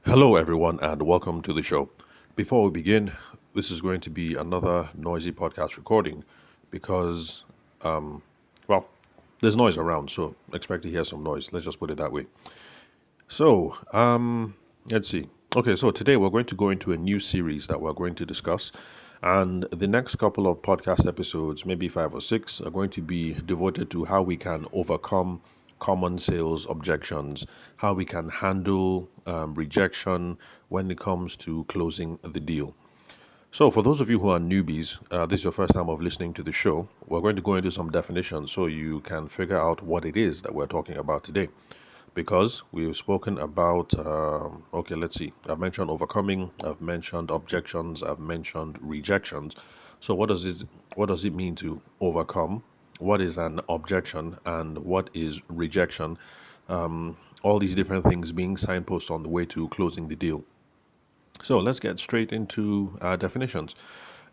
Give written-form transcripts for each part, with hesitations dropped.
Hello, everyone, and welcome to the show. Before we begin, this is going to be another noisy podcast recording because, um, well, there's noise around, so expect to hear some noise. Let's just put it that way. So, let's see. Okay, so today we're going to go into a new series that we're going to discuss, and the next couple of podcast episodes, maybe five or six, are going to be devoted to how we can overcome common sales objections, how we can handle rejection when it comes to closing the deal. So, for those of you who are newbies, this is your first time of listening to the show, we're going to go into some definitions so you can figure out what it is that we're talking about today because we've spoken about okay, let's see, I've mentioned overcoming, I've mentioned objections, I've mentioned rejections. So what does it mean to overcome? What is an objection and what is rejection? All these different things being signposts on the way to closing the deal. So let's get straight into definitions.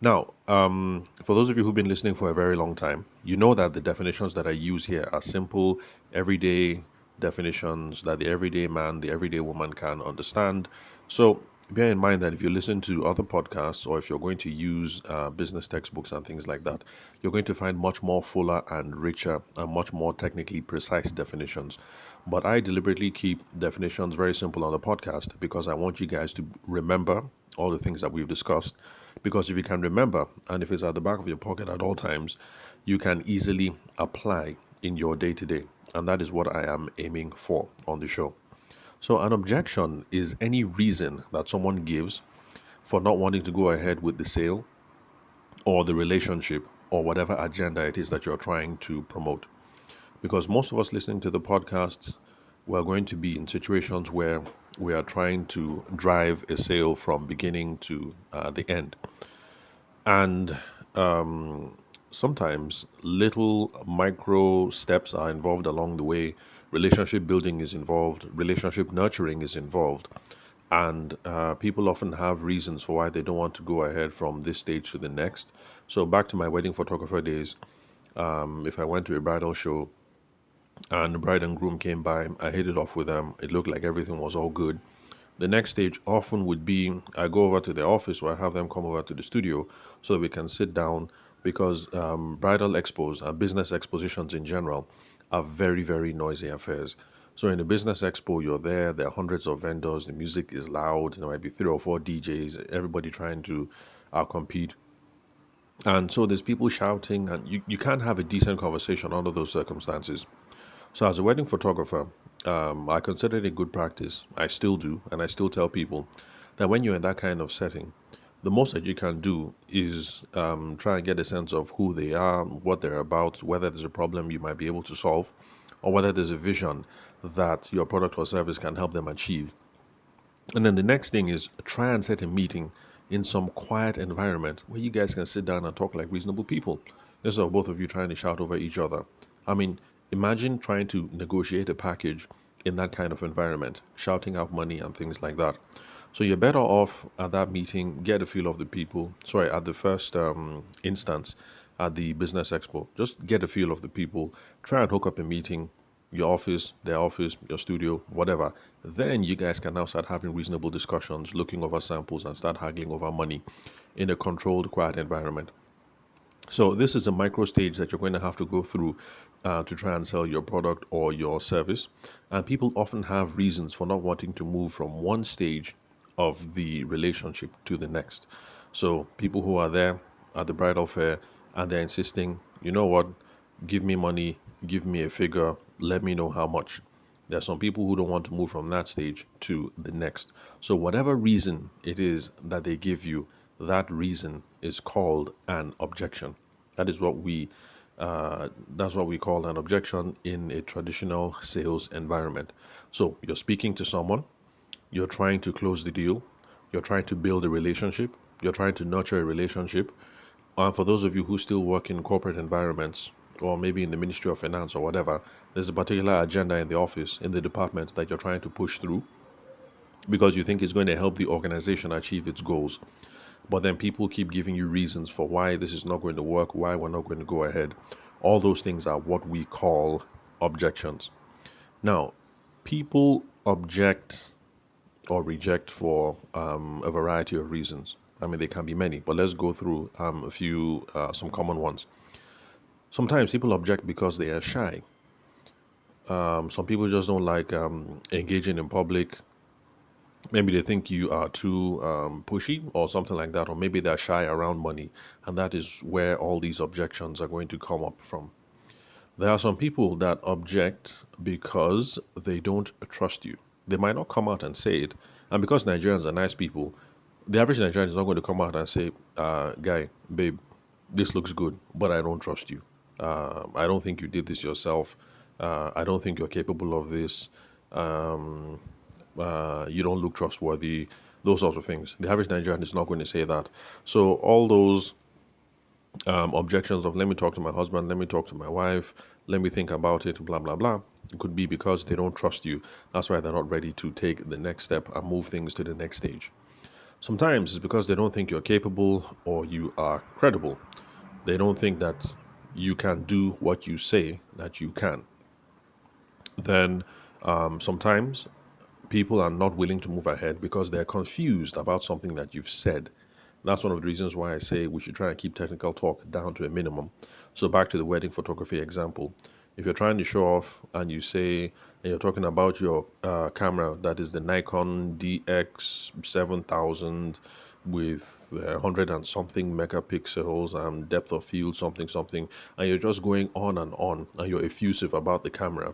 Now, for those of you who've been listening for a very long time, you know that the definitions that I use here are simple, everyday definitions that the everyday man, the everyday woman can understand. So bear in mind that if you listen to other podcasts or if you're going to use business textbooks and things like that, you're going to find much more fuller and richer and much more technically precise definitions. But I deliberately keep definitions very simple on the podcast because I want you guys to remember all the things that we've discussed. Because if you can remember, and if it's at the back of your pocket at all times, you can easily apply in your day to day. And that is what I am aiming for on the show. So, an objection is any reason that someone gives for not wanting to go ahead with the sale or the relationship or whatever agenda it is that you're trying to promote. Because most of us listening to the podcast, we're going to be in situations where we are trying to drive a sale from beginning to the end. And sometimes little micro steps are involved along the way. Relationship building is involved, relationship nurturing is involved. And people often have reasons for why they don't want to go ahead from this stage to the next. So, back to my wedding photographer days, if I went to a bridal show and the bride and groom came by, I hit it off with them. It looked like everything was all good. The next stage often would be I go over to their office or I have them come over to the studio so that we can sit down because bridal expos and business expositions in general are very, very noisy affairs. So in a business expo, there are hundreds of vendors, the music is loud, there might be three or four DJs, everybody trying to compete. And so there's people shouting, and you can't have a decent conversation under those circumstances. So, as a wedding photographer, I consider it a good practice. I still do, and I still tell people that when you're in that kind of setting, the most that you can do is try and get a sense of who they are, what they're about, whether there's a problem you might be able to solve, or whether there's a vision that your product or service can help them achieve. And then the next thing is try and set a meeting in some quiet environment where you guys can sit down and talk like reasonable people instead of both of you trying to shout over each other. I mean, imagine trying to negotiate a package in that kind of environment, shouting out money and things like that. So you're better off at that meeting, get a feel of the people. Sorry, at the first instance at the business expo, just get a feel of the people. Try and hook up a meeting, your office, their office, your studio, whatever. Then you guys can now start having reasonable discussions, looking over samples, and start haggling over money in a controlled, quiet environment. So this is a micro stage that you're going to have to go through to try and sell your product or your service. And people often have reasons for not wanting to move from one stage of the relationship to the next. So people who are there at the bridal fair and they're insisting, you know what, give me money, give me a figure, let me know how much. There are some people who don't want to move from that stage to the next. So, whatever reason it is that they give you, that reason is called an objection. That is what we that's what we call an objection in a traditional sales environment. So, you're speaking to someone, you're trying to close the deal, you're trying to build a relationship, you're trying to nurture a relationship, and for those of you who still work in corporate environments, or maybe in the Ministry of Finance or whatever, there's a particular agenda in the office, in the department that you're trying to push through because you think it's going to help the organization achieve its goals. But then people keep giving you reasons for why this is not going to work, why we're not going to go ahead. All those things are what we call objections. Now, people object or reject for a variety of reasons. I mean, there can be many, but let's go through a few, some common ones. Sometimes people object because they are shy. Some people just don't like engaging in public. Maybe they think you are too pushy or something like that, or maybe they're shy around money, and that is where all these objections are going to come up from. There are some people that object because they don't trust you. They might not come out and say it, and because Nigerians are nice people, the average Nigerian is not going to come out and say, "Guy, babe, this looks good, but I don't trust you. I don't think you did this yourself. I don't think you're capable of this. Um, you don't look trustworthy." Those sorts of things. The average Nigerian is not going to say that. So all those objections of let me talk to my husband, let me talk to my wife, let me think about it, blah blah blah. It could be because they don't trust you. That's why they're not ready to take the next step and move things to the next stage. Sometimes it's because they don't think you're capable or you are credible. They don't think that you can do what you say that you can. Then sometimes people are not willing to move ahead because they're confused about something that you've said. That's one of the reasons why I say we should try and keep technical talk down to a minimum. So back to the wedding photography example. If you're trying to show off and you say, and you're talking about your camera that is the Nikon DX7000 with 100 and something megapixels and depth of field something something, and you're just going on and you're effusive about the camera,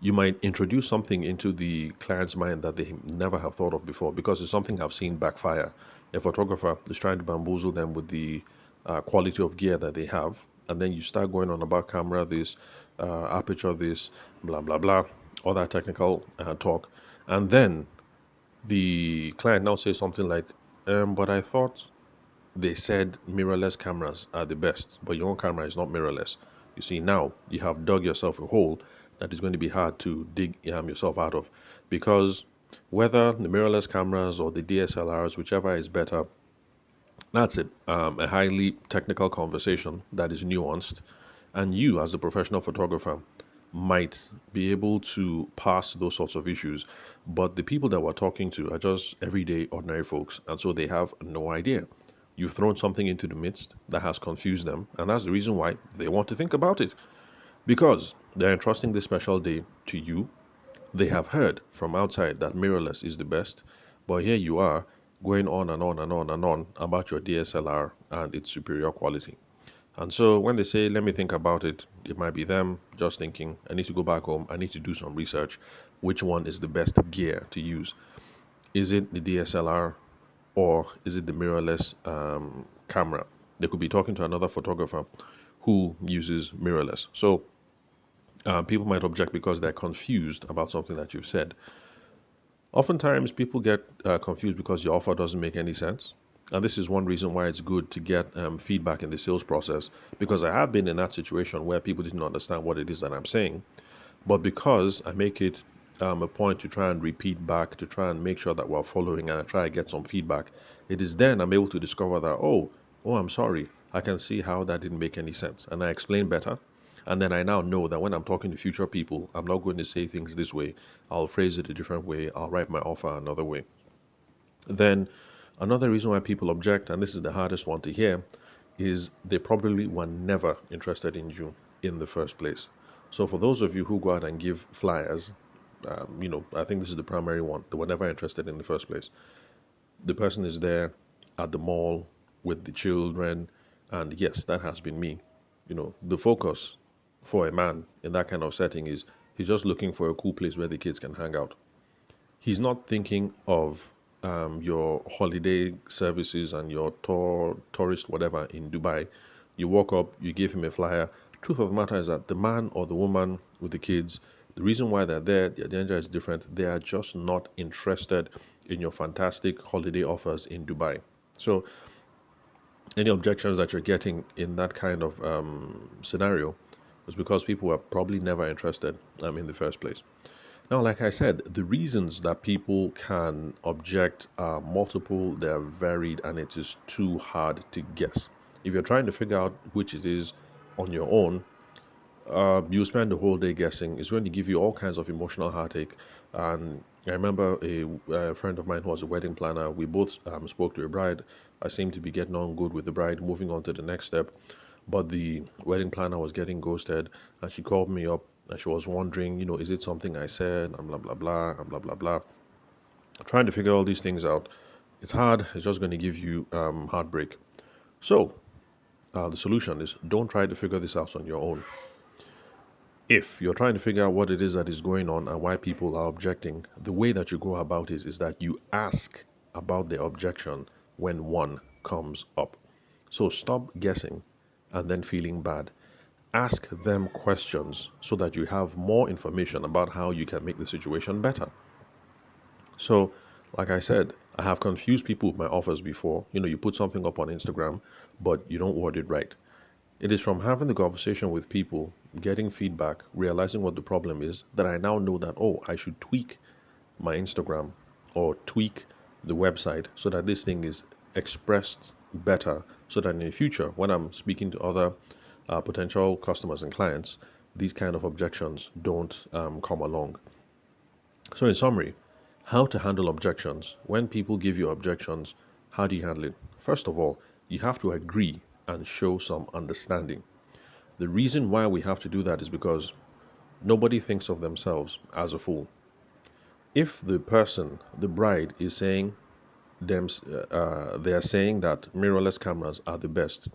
you might introduce something into the client's mind that they never have thought of before because it's something I've seen backfire. A photographer is trying to bamboozle them with the quality of gear that they have, and then you start going on about camera this, aperture this, blah blah blah, all that technical talk, and then the client now says something like, "But I thought they said mirrorless cameras are the best, but your own camera is not mirrorless." You see, now you have dug yourself a hole that is going to be hard to dig yourself out of, because whether the mirrorless cameras or the DSLRs, whichever is better, that's a highly technical conversation that is nuanced, and you, as a professional photographer, might be able to pass those sorts of issues. But the people that we're talking to are just everyday, ordinary folks, and so they have no idea. You've thrown something into the midst that has confused them, and that's the reason why they want to think about it. Because they're entrusting this special day to you. They have heard from outside that mirrorless is the best, but here you are going on and on and on and on about your DSLR and its superior quality. And so when they say, let me think about it, it might be them just thinking, I need to go back home, I need to do some research. Which one is the best gear to use? Is it the DSLR or is it the mirrorless camera? They could be talking to another photographer who uses mirrorless. So people might object because they're confused about something that you've said. Oftentimes, people get confused because your offer doesn't make any sense. And this is one reason why it's good to get feedback in the sales process, because I have been in that situation where people didn't understand what it is that I'm saying. But because I make it a point to try and repeat back, to try and make sure that we're following and I try to get some feedback, it is then I'm able to discover that, oh, I'm sorry. I can see how that didn't make any sense. And I explain better. And then I now know that when I'm talking to future people, I'm not going to say things this way. I'll phrase it a different way. I'll write my offer another way. Then another reason why people object, and this is the hardest one to hear, is they probably were never interested in you in the first place. So for those of you who go out and give flyers, I think this is the primary one. They were never interested in the first place. The person is there at the mall with the children, and yes, that has been me. The focus for a man in that kind of setting is he's just looking for a cool place where the kids can hang out. He's not thinking of your holiday services and your tourist whatever in Dubai. You walk up, you give him a flyer. Truth of the matter is that the man or the woman with the kids, the reason why they're there, the agenda is different. They are just not interested in your fantastic holiday offers in Dubai. So any objections that you're getting in that kind of scenario is because people were probably never interested in the first place. Now, like I said, the reasons that people can object are multiple, they're varied, and it is too hard to guess. If you're trying to figure out which it is on your own, You spend the whole day guessing. It's going to give you all kinds of emotional heartache. And I remember a friend of mine who was a wedding planner. We both spoke to a bride. I seemed to be getting on good with the bride, moving on to the next step. But the wedding planner was getting ghosted, and she called me up and she was wondering, is it something I said? And blah, blah, blah, and blah, blah, blah. Trying to figure all these things out. It's hard. It's just going to give you heartbreak. So, the solution is don't try to figure this out on your own. If you're trying to figure out what it is that is going on and why people are objecting, the way that you go about it is that you ask about the objection when one comes up. So stop guessing and then feeling bad. Ask them questions so that you have more information about how you can make the situation better. So, like I said, I have confused people with my offers before. You put something up on Instagram, but you don't word it right. It is from having the conversation with people, getting feedback, realizing what the problem is, that I now know that, oh, I should tweak my Instagram or tweak the website so that this thing is expressed better, so that in the future, when I'm speaking to other potential customers and clients, these kind of objections don't come along. So, in summary, how to handle objections. When people give you objections, how do you handle it? First of all, you have to agree and show some understanding. The reason why we have to do that is because nobody thinks of themselves as a fool. If the person, the bride, is saying they are saying that mirrorless cameras are the best,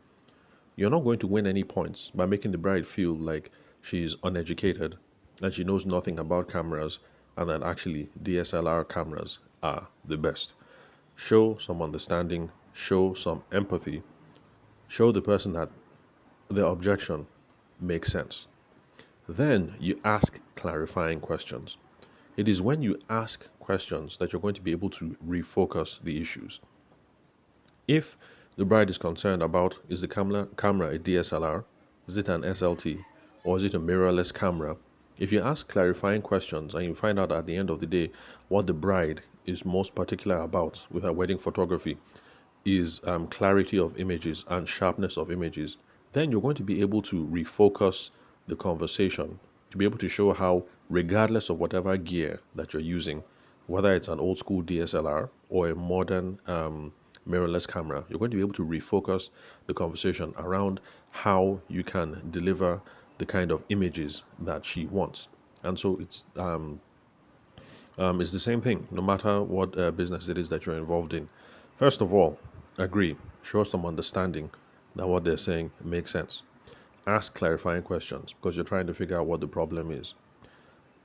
you're not going to win any points by making the bride feel like she's uneducated and she knows nothing about cameras and that actually DSLR cameras are the best. Show some understanding, show some empathy, show the person that the objection makes sense. Then you ask clarifying questions. It is when you ask questions that you're going to be able to refocus the issues. If the bride is concerned about is the camera a DSLR, is it an SLT, or is it a mirrorless camera, if you ask clarifying questions and you find out at the end of the day what the bride is most particular about with her wedding photography is clarity of images and sharpness of images, then you're going to be able to refocus the conversation to be able to show how, regardless of whatever gear that you're using, whether it's an old school DSLR or a modern mirrorless camera, you're going to be able to refocus the conversation around how you can deliver the kind of images that she wants. And so it's the same thing, no matter what business it is that you're involved in. First of all, agree, show some understanding that what they're saying makes sense. Ask clarifying questions because you're trying to figure out what the problem is.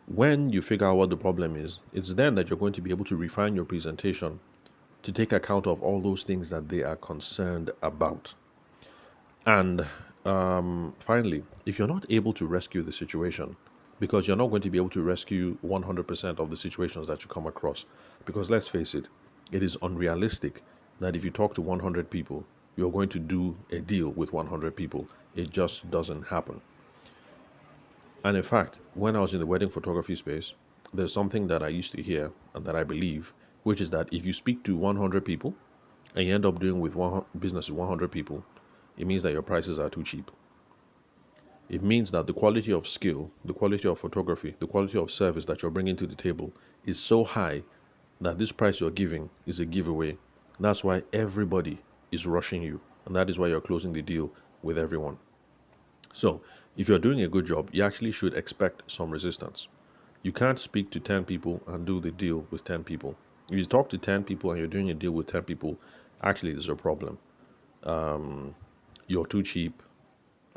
When you figure out what the problem is, it's then that you're going to be able to refine your presentation to take account of all those things that they are concerned about. And finally, if you're not able to rescue the situation, because you're not going to be able to rescue 100% of the situations that you come across, because let's face it, it is unrealistic that if you talk to 100 people, you're going to do a deal with 100 people. It just doesn't happen. And in fact, when I was in the wedding photography space, there's something that I used to hear and that I believe, which is that if you speak to 100 people and you end up doing with business with 100 people, it means that your prices are too cheap. It means that the quality of skill, the quality of photography, the quality of service that you're bringing to the table is so high that this price you're giving is a giveaway. That's why everybody is rushing you, and that is why you're closing the deal with everyone. So, if you're doing a good job, you actually should expect some resistance. You can't speak to 10 people and do the deal with 10 people. If you talk to 10 people and you're doing a deal with 10 people, actually, there's a problem. You're too cheap.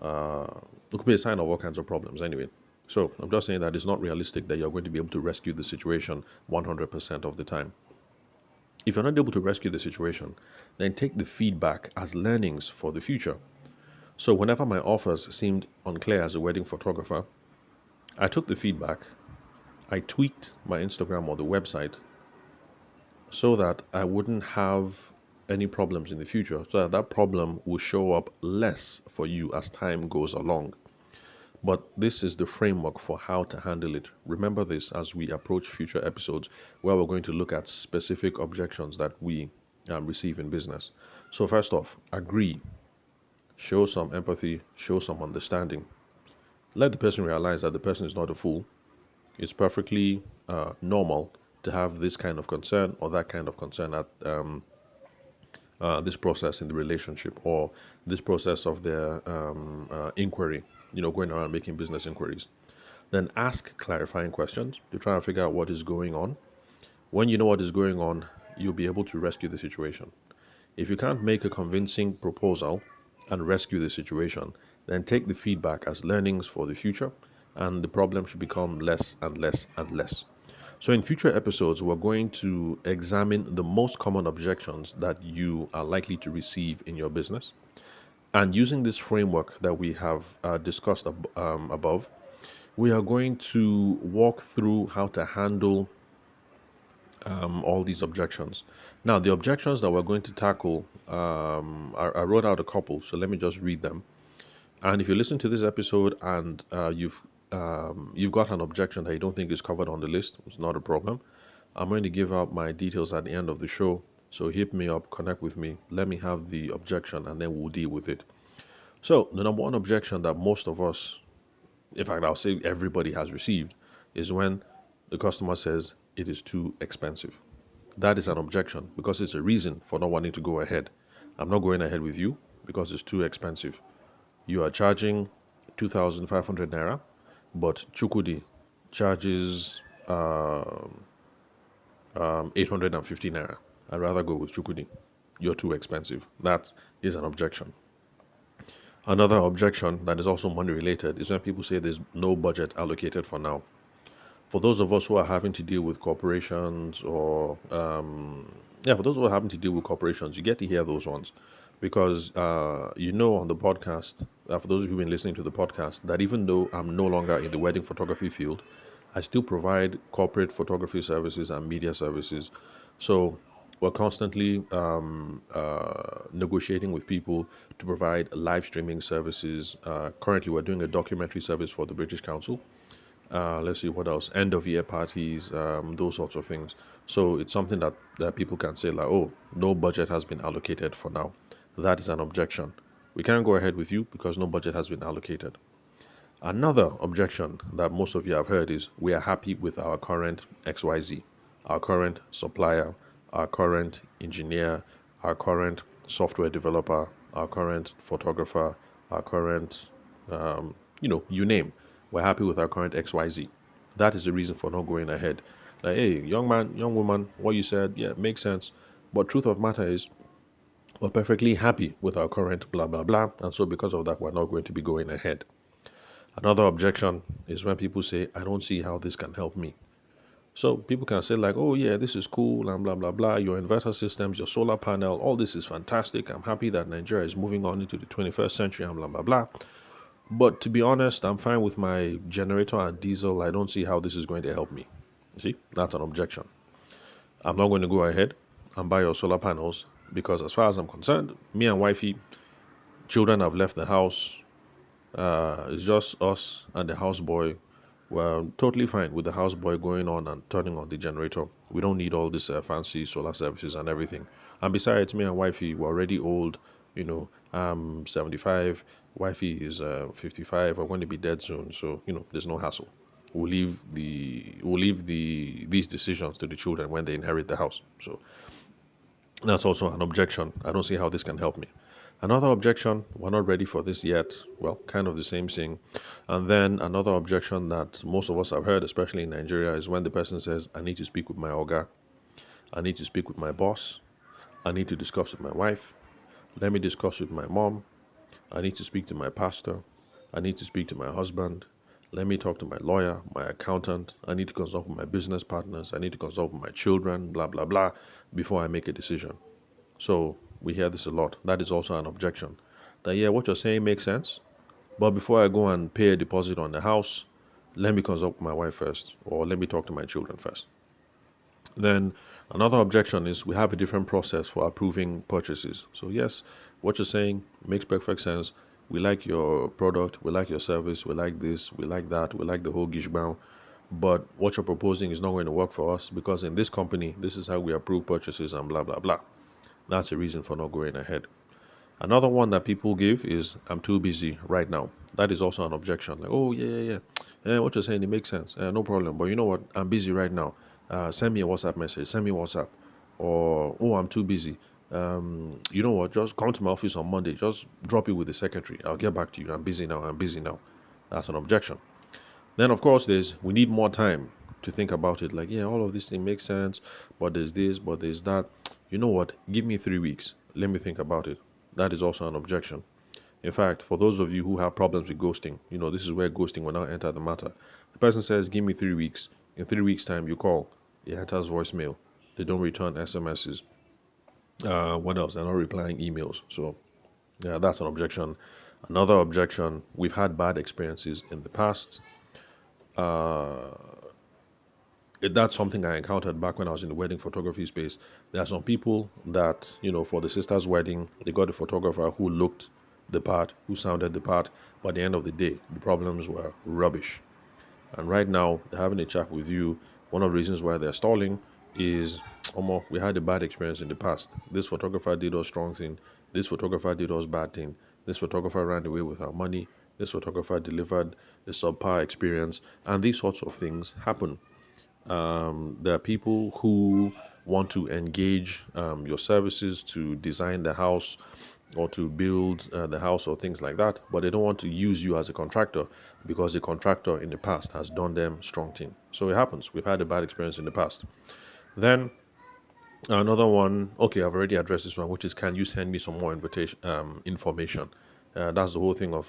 It could be a sign of all kinds of problems anyway. So I'm just saying that it's not realistic that you're going to be able to rescue the situation 100% of the time. If you're not able to rescue the situation, then take the feedback as learnings for the future. So whenever my offers seemed unclear as a wedding photographer, I took the feedback, I tweaked my Instagram or the website so that I wouldn't have any problems in the future, so that that problem will show up less for you as time goes along. But this is the framework for how to handle it. Remember this as we approach future episodes where we're going to look at specific objections that we receive in business. So, first off, agree, show some empathy, show some understanding. let the person realize that the person is not a fool. It's perfectly normal to have this kind of concern or that kind of concern at this process in the relationship or this process of their inquiry, going around making business inquiries. Then ask clarifying questions to try and figure out what is going on. When you know what is going on, you'll be able to rescue the situation. If you can't make a convincing proposal and rescue the situation, then take the feedback as learnings for the future, and the problem should become less and less and less. So, in future episodes, we're going to examine the most common objections that you are likely to receive in your business. And using this framework that we have discussed above, we are going to walk through how to handle all these objections. Now, the objections that we're going to tackle, I wrote out a couple, so let me just read them. And if you listen to this episode and you've got an objection that you don't think is covered on the list, it's not a problem. I'm going to give out my details at the end of the show. So hit me up, connect with me, let me have the objection, and then we'll deal with it. So the number one objection that most of us, in fact, I'll say everybody has received, is when the customer says it is too expensive. That is an objection because it's a reason for not wanting to go ahead. I'm not going ahead with you because it's too expensive. You are charging 2,500 naira, but Chukudi charges 850 naira. I'd rather go with Chukudi. You're too expensive. That is an objection. Another objection that is also money related is when people say there's no budget allocated for now. For those of us who are having to deal with corporations for those who are having to deal with corporations, you get to hear those ones because on the podcast, for those of you who've been listening to the podcast, that even though I'm no longer in the wedding photography field, I still provide corporate photography services and media services. So we're constantly negotiating with people to provide live streaming services. Currently, we're doing a documentary service for the British Council. Let's see what else. End of year parties, those sorts of things. So it's something that people can say like, oh, no budget has been allocated for now. That is an objection. We can't go ahead with you because no budget has been allocated. Another objection that most of you have heard is we are happy with our current XYZ, our current supplier, our current engineer, our current software developer, our current photographer, our current, you name. We're happy with our current XYZ. That is the reason for not going ahead. Like, hey, young man, young woman, what you said, yeah, makes sense. But truth of matter is, we're perfectly happy with our current blah, blah, blah. And so because of that, we're not going to be going ahead. Another objection is when people say, I don't see how this can help me. So people can say like, oh yeah, this is cool and blah, blah, blah. Your inverter systems, your solar panel, all this is fantastic. I'm happy that Nigeria is moving on into the 21st century and blah, blah, blah. But to be honest, I'm fine with my generator and diesel. I don't see how this is going to help me. You see, that's an objection. I'm not going to go ahead and buy your solar panels because as far as I'm concerned, me and wifey, children have left the house. It's just us and the houseboy. We're totally fine with the houseboy going on and turning on the generator. We don't need all this fancy solar services and everything. And besides, me and wifey were already old. I'm 75. Wifey is 55. I'm going to be dead soon, so there's no hassle. We'll leave these decisions to the children when they inherit the house. So that's also an objection. I don't see how this can help me. Another objection, we're not ready for this yet. Well, kind of the same thing. And then another objection that most of us have heard, especially in Nigeria, is when the person says, I need to speak with my oga. I need to speak with my boss. I need to discuss with my wife. Let me discuss with my mom. I need to speak to my pastor. I need to speak to my husband. Let me talk to my lawyer, my accountant. I need to consult with my business partners. I need to consult with my children, blah, blah, blah, before I make a decision. So we hear this a lot. That is also an objection. That, yeah, what you're saying makes sense. But before I go and pay a deposit on the house, let me consult with my wife first, or let me talk to my children first. Then another objection is we have a different process for approving purchases. So yes, what you're saying makes perfect sense. We like your product, we like your service, we like this, we like that, we like the whole gishbao. But what you're proposing is not going to work for us because in this company, this is how we approve purchases and blah, blah, blah. That's a reason for not going ahead. Another one that people give is I'm too busy right now. That is also an objection. Like, oh yeah, yeah, yeah. What you're saying, it makes sense. No problem. But you know what? I'm busy right now. Send me a WhatsApp message. Send me WhatsApp. Or oh, I'm too busy. You know what? Just come to my office on Monday. Just drop it with the secretary. I'll get back to you. I'm busy now. I'm busy now. That's an objection. Then of course there's we need more time to think about it. Like yeah, all of this thing makes sense, but there's this, but there's that. You know what? Give me 3 weeks. Let me think about it. That is also an objection. In fact, for those of you who have problems with ghosting, this is where ghosting will now enter the matter. The person says, give me 3 weeks. In 3 weeks' time, you call. It enters voicemail. They don't return SMSs. What else? They're not replying emails. So, yeah, that's an objection. Another objection, we've had bad experiences in the past. Uh, that's something I encountered back when I was in the wedding photography space. There are some people that, for the sister's wedding, they got a photographer who looked the part, who sounded the part, but at the end of the day, the problems were rubbish. And right now, they're having a chat with you. One of the reasons why they're stalling is, we had a bad experience in the past. This photographer did us strong thing. This photographer did us bad thing. This photographer ran away with our money. This photographer delivered a subpar experience. And these sorts of things happen. There are people who want to engage your services to design the house or to build the house or things like that, but they don't want to use you as a contractor because the contractor in the past has done them strong thing. So it happens. We've had a bad experience in the past. Then another one, okay, I've already addressed this one, which is can you send me some more information? That's the whole thing of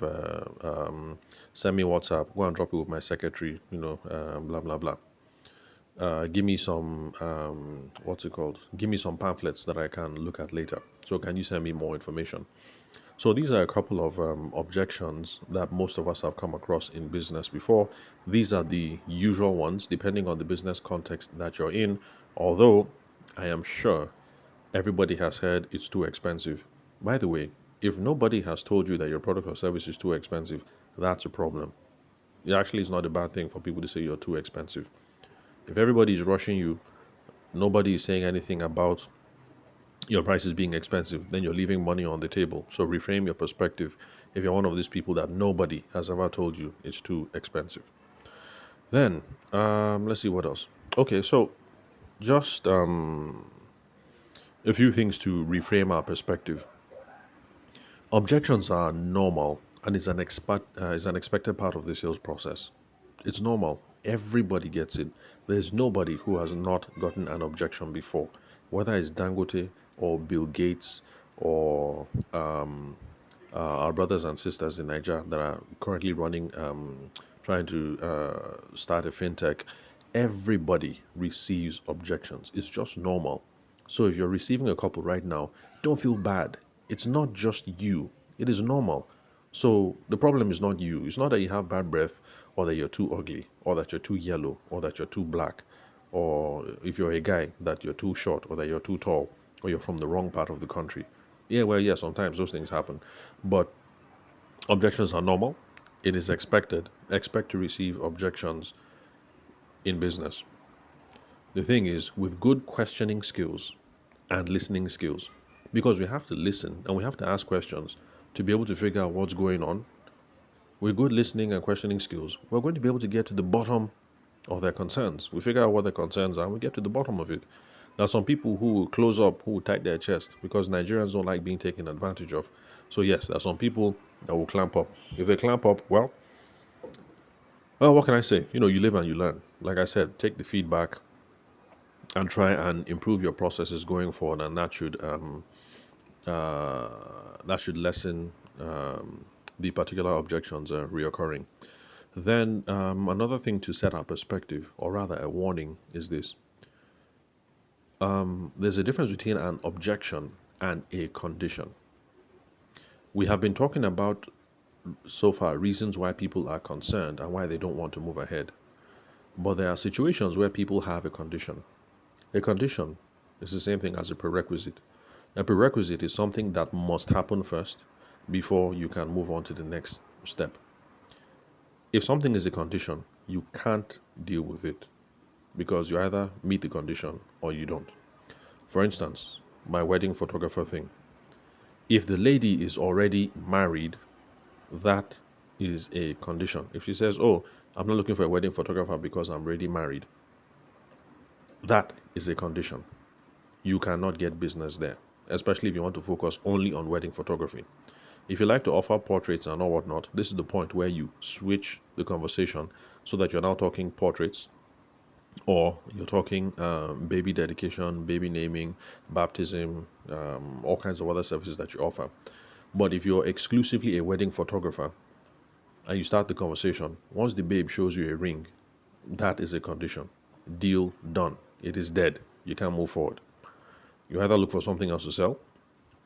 send me WhatsApp, go and drop it with my secretary, blah, blah, blah. Give me some what's it called, give me some pamphlets that I can look at later. So can you send me more information? So these are a couple of objections that most of us have come across in business before. These are the usual ones depending on the business context that you're in, although I am sure everybody has heard it's too expensive. By the way, if nobody has told you that your product or service is too expensive, that's a problem. It actually is not a bad thing for people to say you're too expensive. If everybody is rushing you, nobody is saying anything about your prices being expensive, then you're leaving money on the table. So reframe your perspective if you're one of these people that nobody has ever told you it's too expensive. Then, let's see what else. Okay, so just a few things to reframe our perspective. Objections are normal and is an expected part of the sales process. It's normal. Everybody gets it. There's nobody who has not gotten an objection before, whether it's Dangote or Bill Gates or our brothers and sisters in Nigeria that are currently trying to start a fintech. Everybody receives objections. It's just normal. So if you're receiving a couple right now, don't feel bad. It's not just you. It is normal. So the problem is not you. It's not that you have bad breath or that you're too ugly or that you're too yellow or that you're too black or if you're a guy that you're too short or that you're too tall or you're from the wrong part of the country. Yeah, well, yeah, sometimes those things happen. But objections are normal. It is expected. Expect to receive objections in business. The thing is, with good questioning skills and listening skills, because we have to listen and we have to ask questions to be able to figure out what's going on. With good listening and questioning skills, we're going to be able to get to the bottom of their concerns. We figure out what their concerns are and we get to the bottom of it. There are some people who will close up, who will tight their chest because Nigerians don't like being taken advantage of. So, yes, there are some people that will clamp up. If they clamp up, well, what can I say? You live and you learn. Like I said, take the feedback and try and improve your processes going forward, and uh, that should lessen the particular objections reoccurring. Then another thing to set our perspective, or rather a warning, is this. There's a difference between an objection and a condition. We have been talking about so far reasons why people are concerned and why they don't want to move ahead. But there are situations where people have a condition. A condition is the same thing as a prerequisite. A prerequisite is something that must happen first before you can move on to the next step. If something is a condition, you can't deal with it because you either meet the condition or you don't. For instance, my wedding photographer thing. If the lady is already married, that is a condition. If she says, "Oh, I'm not looking for a wedding photographer because I'm already married," that is a condition. You cannot get business there, especially if you want to focus only on wedding photography. If you like to offer portraits and all whatnot, this is the point where you switch the conversation so that you're now talking portraits, or you're talking baby dedication, baby naming, baptism, all kinds of other services that you offer. But if you're exclusively a wedding photographer and you start the conversation, once the babe shows you a ring, that is a condition. Deal done. It is dead. You can't move forward. You either look for something else to sell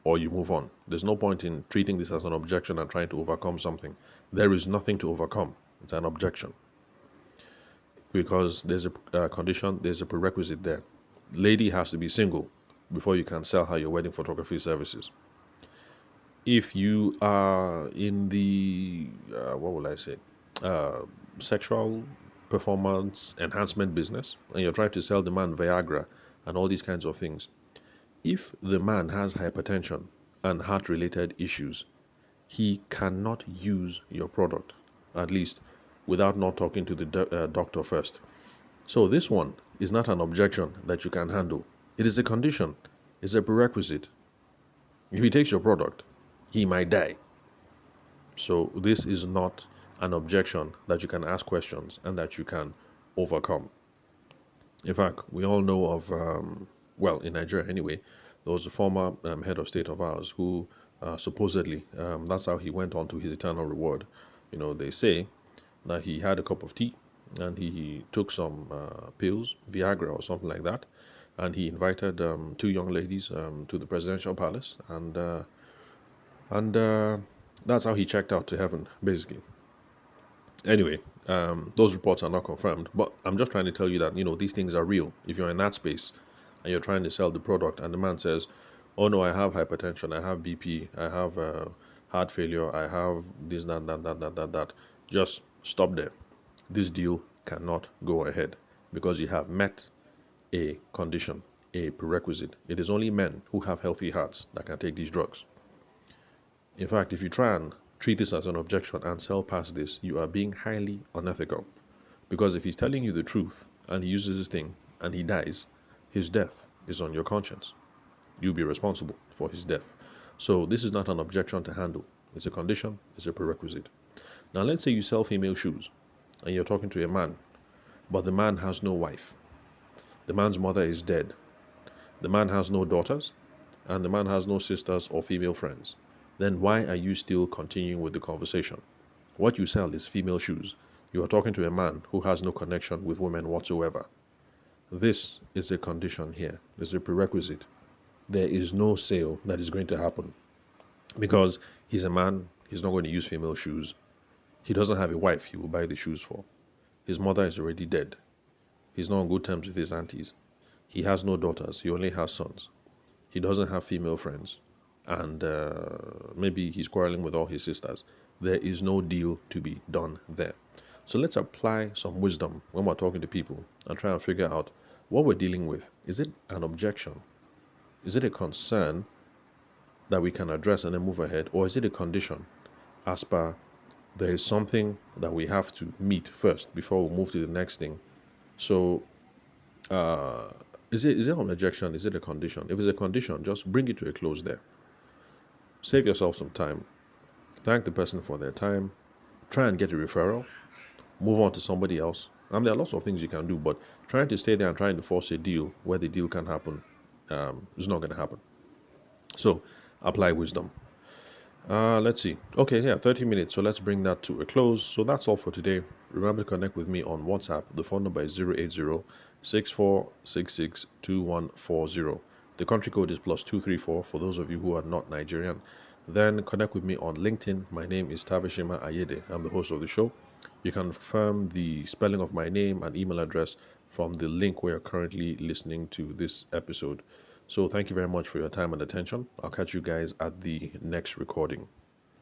or you move on. There's no point in treating this as an objection and trying to overcome something. There is nothing to overcome. It's an objection because there's a condition, there's a prerequisite there. Lady has to be single before you can sell her your wedding photography services. If you are in the, what will I say, uh, sexual performance enhancement business and you're trying to sell the man Viagra and all these kinds of things, if the man has hypertension and heart related issues, he cannot use your product, at least without not talking to the doctor first. So, this one is not an objection that you can handle. It is a condition, it's a prerequisite. If he takes your product, he might die. So, this is not an objection that you can ask questions and that you can overcome. In fact, we all know of, well, in Nigeria anyway, there was a former head of state of ours who supposedly, that's how he went on to his eternal reward. You know, they say that he had a cup of tea and he took some pills, Viagra or something like that, and he invited two young ladies to the presidential palace, and that's how he checked out to heaven, basically. Anyway, those reports are not confirmed, but I'm just trying to tell you that these things are real. If you're in that space and you're trying to sell the product, and the man says, "Oh no, I have hypertension, I have BP, I have heart failure, I have this, that," just stop there. This deal cannot go ahead because you have met a condition, a prerequisite. It is only men who have healthy hearts that can take these drugs. In fact, if you try and treat this as an objection and sell past this, you are being highly unethical. Because if he's telling you the truth and he uses this thing and he dies, his death is on your conscience. You'll be responsible for his death. So this is not an objection to handle. It's a condition, it's a prerequisite. Now let's say you sell female shoes and you're talking to a man, but the man has no wife. The man's mother is dead. The man has no daughters, and the man has no sisters or female friends. Then why are you still continuing with the conversation? What you sell is female shoes. You are talking to a man who has no connection with women whatsoever. This is a condition here. It's a prerequisite. There is no sale that is going to happen because he's a man, he's not going to use female shoes. He doesn't have a wife he will buy the shoes for. His mother is already dead. He's not on good terms with his aunties. He has no daughters, he only has sons. He doesn't have female friends. And maybe he's quarreling with all his sisters. There is no deal to be done there. So let's apply some wisdom when we're talking to people and try and figure out what we're dealing with. Is it an objection? Is it a concern that we can address and then move ahead? Or is it a condition as per there is something that we have to meet first before we move to the next thing? So uh, is it an objection? Is it a condition? If it's a condition, just bring it to a close there. Save yourself some time. Thank the person for their time. Try and get a referral. Move on to somebody else. There are lots of things you can do, but trying to stay there and trying to force a deal where the deal can happen is not going to happen. So apply wisdom. Let's see. Okay, yeah, 30 minutes. So let's bring that to a close. So that's all for today. Remember to connect with me on WhatsApp. The phone number is 080-6466-2140. The country code is +234 for those of you who are not Nigerian. Then connect with me on LinkedIn. My name is Tavishima Ayede. I'm the host of the show. You can confirm the spelling of my name and email address from the link where you're currently listening to this episode. So thank you very much for your time and attention. I'll catch you guys at the next recording.